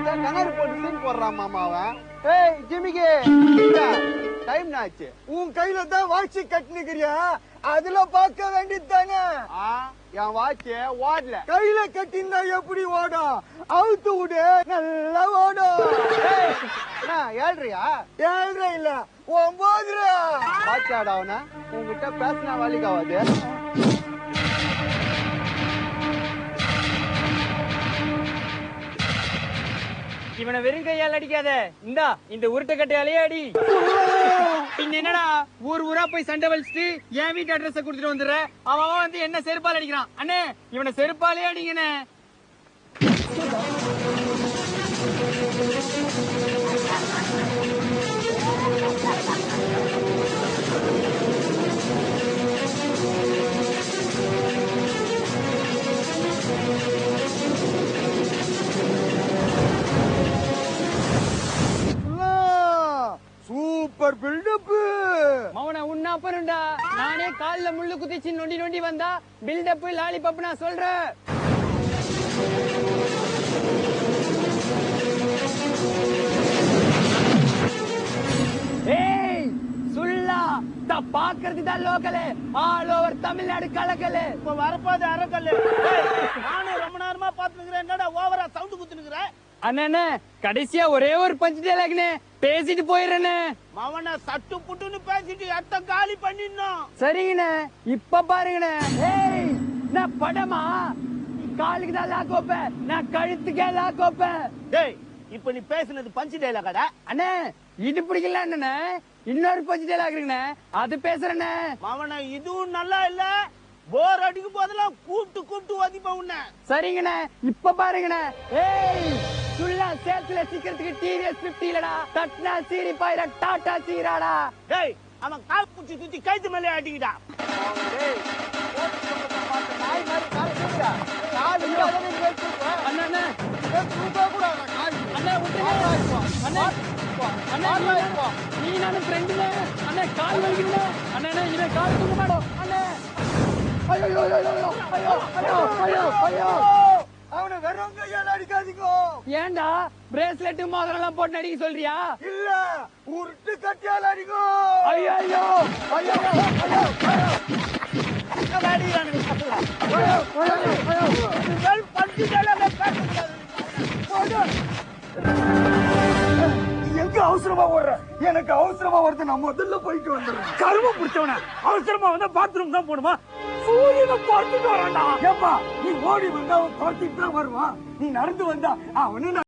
கண்ணாடி போட்டு சீன் போடுறான் மாமா அவன். ஏய் ஜிமிகி, டைம் ஆச்சு. உன் கையில தான் வாட்சி கட்டினுக்கிறியா, அதுல பார்க்க வேண்டியது தானே. என் வாட்ச் ஓடல. கையில கட்டினா எப்படி ஓடும்? அவுத்து விடு, நல்லா ஓடும். ஏழ்றியா? 7.5 இல்ல 9. வாட்ச் ஆடாவனா உங்ககிட்ட பேசினா வேலைக்காவது. இவனை வெறும் கையால் அடிக்காத, இந்தா இந்த உருட்டுக்கட்டையாலேயே அடி. பின்ன என்னடா ஊர் ஊரா போய் சண்டை வலிச்சுட்டு என் வீட்டு அட்ரஸ் கொடுத்துட்டு வந்துடுற. அவன் வந்து என்ன செருப்பால் அடிக்கிறான். அண்ணே இவனை செருப்பாலே அடிங்கண்ணே. Super build up. மவன உன்னா அப்புறம்டா, நானே கால்ல முள்ளு குத்திச்சு நொண்டி நொண்டி வந்தா பில்டப் லாலிபப் நான் சொல்றேன். ஏய் சுல்லா பாக்குறது தான் லோக்கலு, ஆல் ஓவர் தமிழ்நாடு கலக்கலு. இப்ப வரப்பாது அரக்கல்லு. நானும் ரொம்ப நேரமா பாத்துக்கிறேன், என்னடா ஓவரா சவுண்ட் குத்துனுக்குறேன். அண்ணே கடைசியா ஒரே ஒரு பஞ்சு டேலாக்னே பேசிட்டு போயிடுறேன்னு. மவன சட்டு புட்டுன்னு பேசிட்டு எத்த காலி பண்ணிடணும். சரிங்கண்ணே இப்ப பாருங்கண்ணே. ஏய் நான் படமா காலுக்கு தான் லாக் வைப்பேன், நான் கழுத்துக்கே லாக் வைப்பேன். டேய் இப்ப நீ பேசுனது பஞ்சு டைலாகடா. அண்ணே இது பிடிக்கல அண்ணே, இன்னொரு பஞ்சு டேலாக் இருக்குண்ணே, அது பேசுறேண்ணே. மவன இதுவும் நல்லா இல்ல, போர் அடிக்கும் போதெல்லாம் கூப்பிட்டு கூப்பிட்டு ஒதிப்ப உன்ன. சரிங்கண்ணே இப்ப பாருங்கண்ணே. ஏய் சுல்லா சேத்துல சீக்கிரத்துக்கு டிவிஎஸ் 50 இல்லடா, தட்னா சீரி பாயிர டாடா சீராடா. டேய் அவன் கால் புடிச்சு தூக்கி கைத்து மேலே அடிக்கிட்டா. நாய் மாதிரி கால் தூக்குடா. கால் அண்ணா அண்ணா தூக்க கூட கால். அண்ணா விட்டுருங்க அண்ணா. அண்ணா நீ நானும் ஃப்ரெண்டுல. அண்ணா கால் வலிக்குதுண்ணே. அண்ணா அண்ணா இவன் கால் தூக்க மாட்டோம். அண்ணா ஐயோ ஐயோ ஐயோ ஐயோ ஐயோ ஐயோ ஐயோ. அவனை வெறும் கையால அடிக்காதீங்க. ஏன்டா பிரேஸ்லெட் மோதிரம் எல்லாம் போட்டு அடிக்க சொல்றியா? இல்ல உருட்டு கட்டியால அடிங்க. ஐயோ ஐயோ ஐயோ ஐயோ பஞ்சு டைலாக பேசக்கூடாது. எங்க அவசரமா ஓடுற? எனக்கு அவசரமா வருது, நான் முதல்ல போயிட்டு வந்துடுறேன். கரும பிடிச்சவன அவசரமா வந்தா பாத்ரூம் தான் போடுமா, சூரியனை பார்த்துட்டு வரான்டா. ஏப்பா நீ ஓடி வந்தா அவன் பார்த்துட்டு தான் வருவான், நீ நடந்து வந்தா அவனு